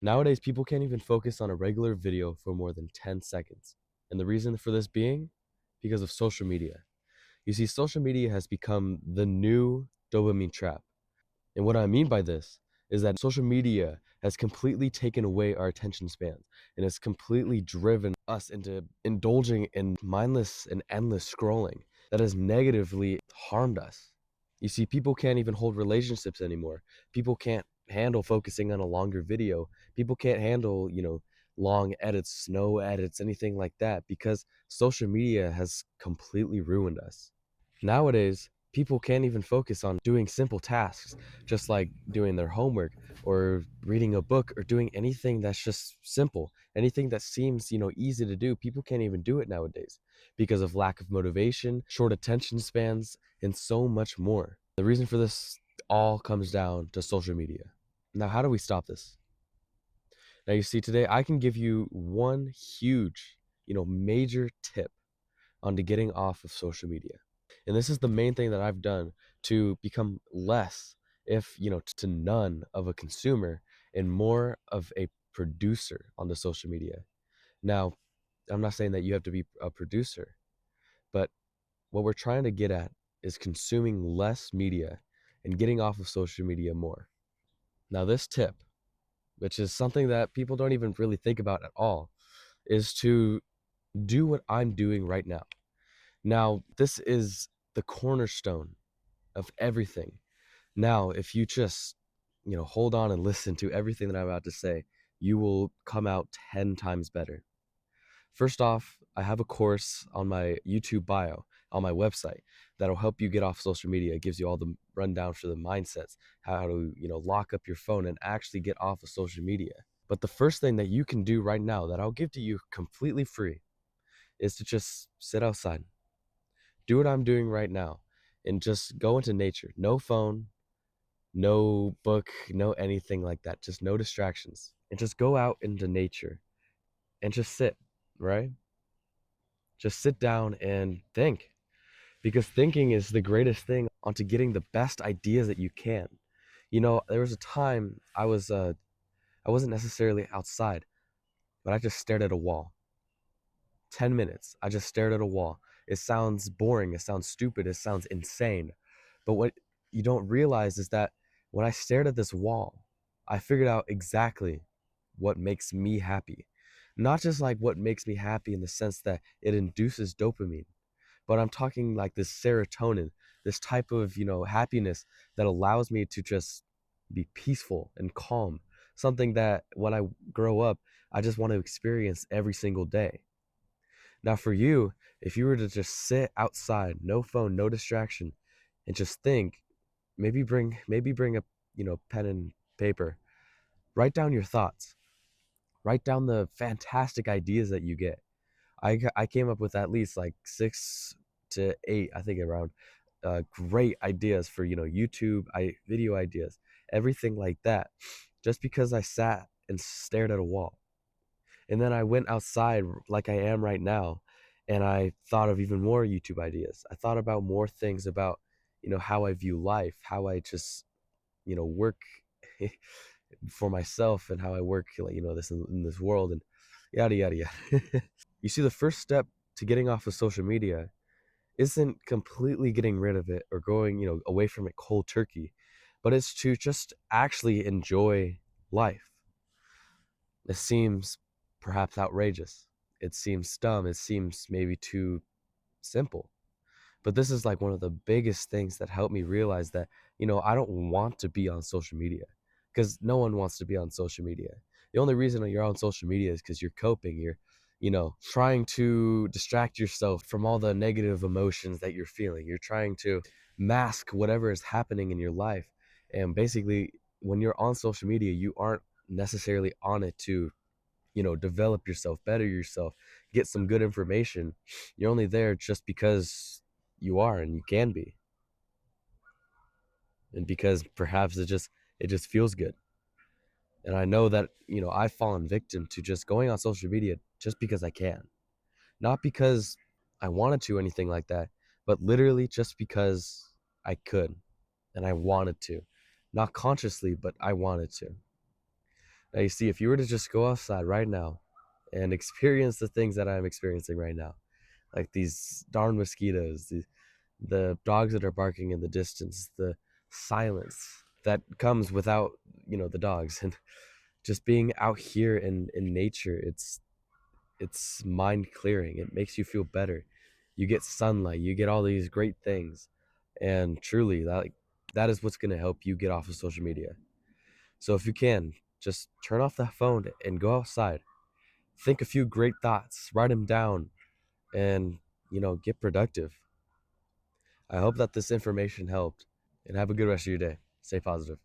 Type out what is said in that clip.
Nowadays, people can't even focus on a regular video for more than 10 seconds. And the reason for this being because of social media. You see, social media has become the new dopamine trap. And what I mean by this is that social media has completely taken away our attention spans and has completely driven us into indulging in mindless and endless scrolling that has negatively harmed us. You see, people can't even hold relationships anymore. People can't handle focusing on a longer video. People can't handle, long edits, no edits, anything like that because social media has completely ruined us. Nowadays, people can't even focus on doing simple tasks, just like doing their homework or reading a book or doing anything that's just simple, anything that seems, easy to do. People can't even do it nowadays because of lack of motivation, short attention spans, and so much more. The reason for this all comes down to social media. Now, how do we stop this? Now, you see, today I can give you one huge, major tip onto getting off of social media. And this is the main thing that I've done to become less, if to none of a consumer and more of a producer on the social media. Now, I'm not saying that you have to be a producer, but what we're trying to get at is consuming less media and getting off of social media more. Now, this tip, which is something that people don't even really think about at all, is to do what I'm doing right now. Now, this is the cornerstone of everything. Now, if you just, hold on and listen to everything that I'm about to say, you will come out 10 times better. First off, I have a course on my YouTube bio on my website that'll help you get off social media. It gives you all the rundown for the mindsets, how to, lock up your phone and actually get off of social media. But the first thing that you can do right now that I'll give to you completely free is to just sit outside. Do what I'm doing right now and just go into nature. No phone, no book, no anything like that. Just no distractions. And just go out into nature and just sit, right? Just sit down and think. Because thinking is the greatest thing onto getting the best ideas that you can. There was a time I wasn't necessarily outside, but I just stared at a wall. 10 minutes. I just stared at a wall. It sounds boring, it sounds stupid, it sounds insane. But what you don't realize is that when I stared at this wall, I figured out exactly what makes me happy. Not just like what makes me happy in the sense that it induces dopamine, but I'm talking like this serotonin, this type of, happiness that allows me to just be peaceful and calm. Something that when I grow up, I just want to experience every single day. Now, for you, if you were to just sit outside, no phone, no distraction, and just think, maybe bring a pen and paper, write down your thoughts, write down the fantastic ideas that you get. I came up with at least like 6 to 8, I think, around great ideas for YouTube, video ideas, everything like that, just because I sat and stared at a wall. And then I went outside like I am right now, and I thought of even more YouTube ideas. I thought about more things about, how I view life, how I just, work for myself and how I work, like, this in this world and yada, yada, yada. You see, the first step to getting off of social media isn't completely getting rid of it or going, away from it cold turkey, but it's to just actually enjoy life. It seems perhaps outrageous. It seems dumb. It seems maybe too simple. But this is like one of the biggest things that helped me realize that, I don't want to be on social media because no one wants to be on social media. The only reason you're on social media is because you're coping. You're, trying to distract yourself from all the negative emotions that you're feeling. You're trying to mask whatever is happening in your life. And basically, when you're on social media, you aren't necessarily on it to develop yourself, better yourself, get some good information. You're only there just because you are and you can be, and because perhaps it just feels good. And I know that I've fallen victim to just going on social media just because I can, not because I wanted to, anything like that, but literally just because I could and I wanted to, not consciously, but I wanted to. Now, you see, if you were to just go outside right now and experience the things that I'm experiencing right now, like these darn mosquitoes, the dogs that are barking in the distance, the silence that comes without, the dogs, and just being out here in nature, it's mind clearing. It makes you feel better. You get sunlight, you get all these great things. And truly, that is what's going to help you get off of social media. So if you can, just turn off the phone and go outside. Think a few great thoughts, write them down, and get productive. I hope that this information helped, and have a good rest of your day. Stay positive.